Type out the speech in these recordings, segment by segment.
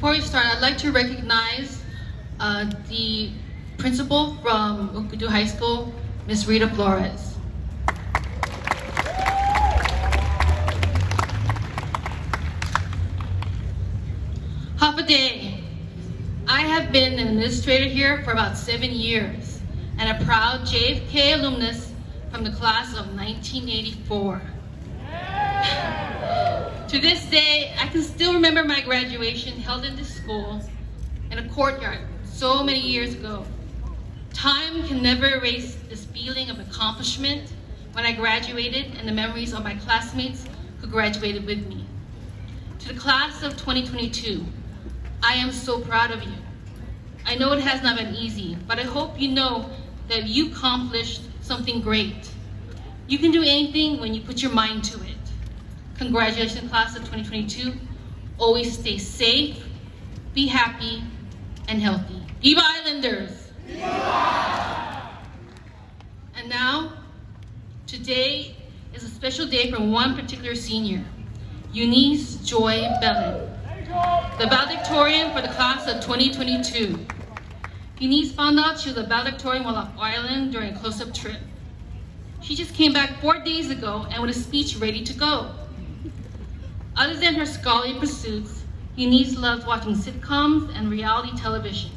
Before we start, I'd like to recognize the principal from Ukidu High School, Ms. Rita Flores. Hapa Day. I have been an administrator here for about 7 years and a proud JFK alumnus from the class of 1984. To this day, I can still remember my graduation held in this school in a courtyard so many years ago. Time can never erase this feeling of accomplishment when I graduated and the memories of my classmates who graduated with me. To the class of 2022, I am so proud of you. I know it has not been easy, but I hope you know that you accomplished something great. You can do anything when you put your mind to it. Congratulations, class of 2022. Always stay safe, be happy, and healthy. Viva Islanders! Viva! And now, today is a special day for one particular senior, Eunice Joy Belen, the valedictorian for the class of 2022. Eunice found out she was a valedictorian while off island during a close-up trip. She just came back 4 days ago and with a speech ready to go. Other than her scholarly pursuits, Eunice loves watching sitcoms and reality television.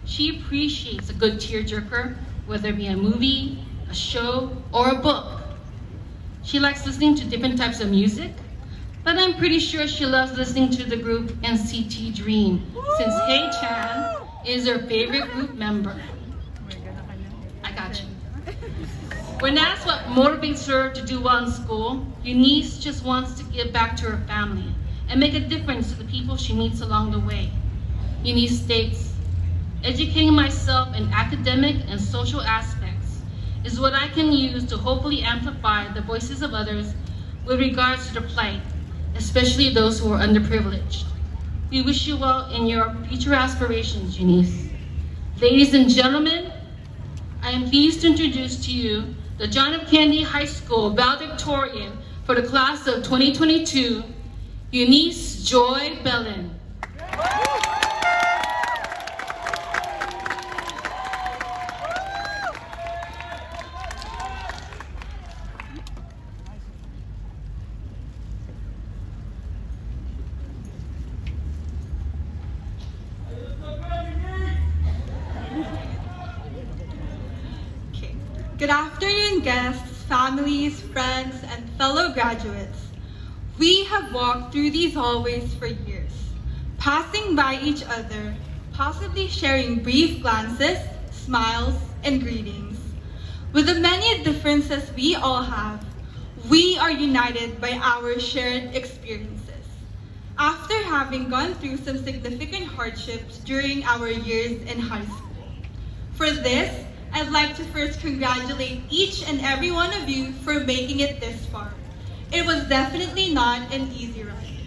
She appreciates a good tearjerker, whether it be a movie, a show, or a book. She likes listening to different types of music, but I'm pretty sure she loves listening to the group NCT Dream, since Hey Chan is her favorite group member. I got you. When asked what motivates her to do well in school, Eunice just wants to give back to her family and make a difference to the people she meets along the way. Eunice states, "Educating myself in academic and social aspects is what I can use to hopefully amplify the voices of others with regards to their plight, especially those who are underprivileged. We wish you well in your future aspirations, Eunice." Ladies and gentlemen, I am pleased to introduce to you the John F. Kennedy High School valedictorian for the class of 2022, Eunice Joy Belen. Good afternoon, guests, families, friends, and fellow graduates. We have walked through these hallways for years, passing by each other, possibly sharing brief glances, smiles, and greetings. With the many differences we all have, we are united by our shared experiences. After having gone through some significant hardships during our years in high school. For this, I'd like to first congratulate each and every one of you for making it this far. It was definitely not an easy ride.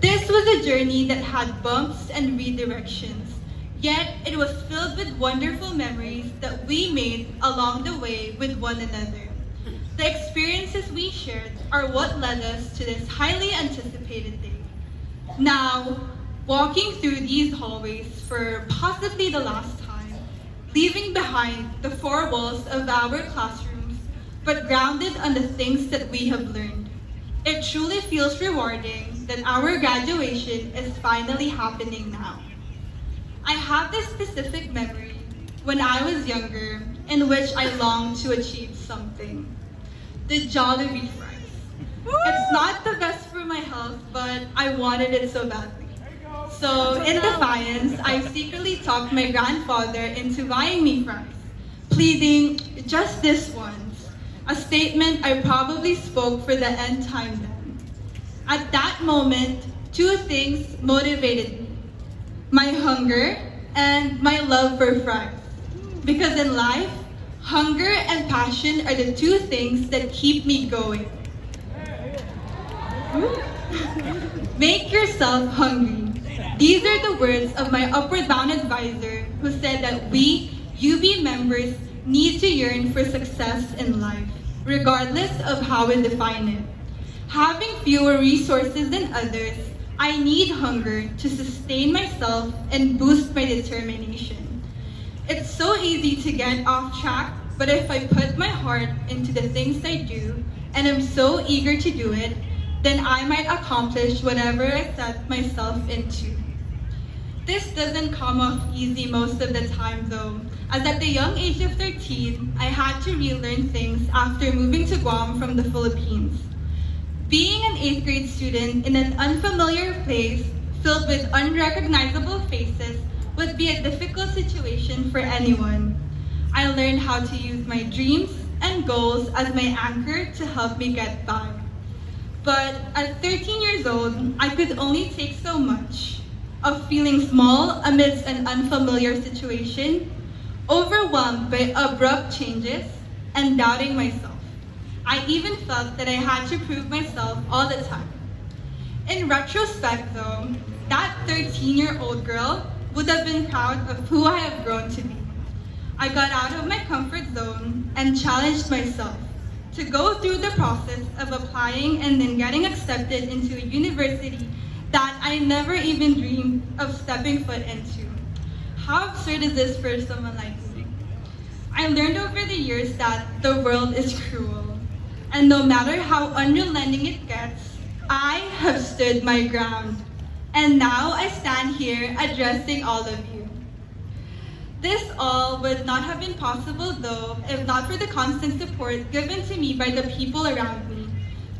This was a journey that had bumps and redirections, yet it was filled with wonderful memories that we made along the way with one another. The experiences we shared are what led us to this highly anticipated day. Now, walking through these hallways for possibly the last time, leaving behind the four walls of our classrooms, but grounded on the things that we have learned. It truly feels rewarding that our graduation is finally happening now. I have this specific memory when I was younger in which I longed to achieve something. The Jollibee fries. It's not the best for my health, but I wanted it so badly. So, in defiance, I secretly talked my grandfather into buying me fries, pleading, "Just this once," a statement I probably spoke for the end time then. At that moment, two things motivated me: my hunger and my love for fries. Because in life, hunger and passion are the two things that keep me going. Make yourself hungry. These are the words of my Upward Bound advisor who said that we, UB members, need to yearn for success in life, regardless of how we define it. Having fewer resources than others, I need hunger to sustain myself and boost my determination. It's so easy to get off track, but if I put my heart into the things I do, and I'm so eager to do it, then I might accomplish whatever I set myself into. This doesn't come off easy most of the time though, as at the young age of 13, I had to relearn things after moving to Guam from the Philippines. Being an 8th grade student in an unfamiliar place filled with unrecognizable faces would be a difficult situation for anyone. I learned how to use my dreams and goals as my anchor to help me get by. But at 13 years old, I could only take so much of feeling small amidst an unfamiliar situation, overwhelmed by abrupt changes, and doubting myself. I even felt that I had to prove myself all the time. In retrospect though, that 13-year-old girl would have been proud of who I have grown to be. I got out of my comfort zone and challenged myself to go through the process of applying and then getting accepted into a university that I never even dreamed of stepping foot into. How absurd is this for someone like me? I learned over the years that the world is cruel, and no matter how unrelenting it gets, I have stood my ground. And now I stand here addressing all of you. This all would not have been possible though if not for the constant support given to me by the people around me,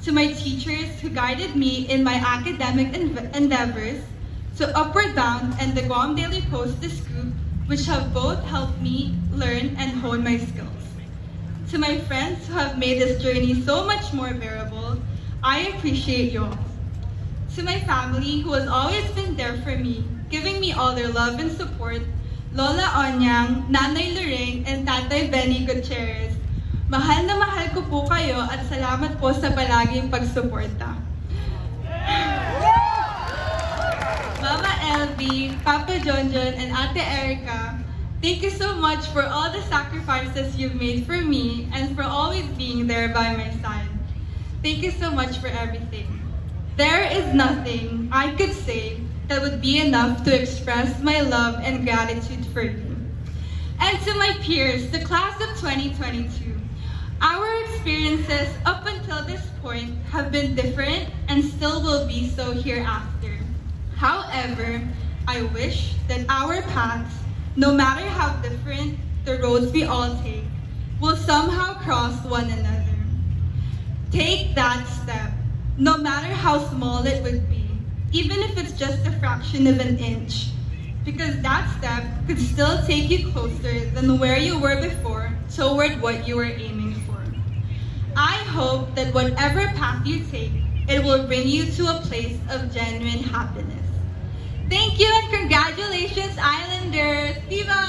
to my teachers who guided me in my academic endeavors, to Upward Bound and the Guam Daily Post, the Scoop, which have both helped me learn and hone my skills. To my friends who have made this journey so much more bearable, I appreciate you all. To my family who has always been there for me, giving me all their love and support, Lola Onyang, Nanay Lorraine, and Tatay Benny Gutierrez, mahal na mahal ko po kayo at salamat po sa palaging pagsuporta. Mama LB, Papa Jonjon, and Ate Erica, thank you so much for all the sacrifices you've made for me and for always being there by my side. Thank you so much for everything. There is nothing I could say that would be enough to express my love and gratitude for you. And to my peers, the class of 2022, our experiences up until this point have been different and still will be so hereafter. However, I wish that our paths, no matter how different the roads we all take, will somehow cross one another. Take that step, no matter how small it would be, even if it's just a fraction of an inch, because that step could still take you closer than where you were before toward what you were aiming for. I hope that whatever path you take, it will bring you to a place of genuine happiness. Thank you and congratulations, Islanders! Viva!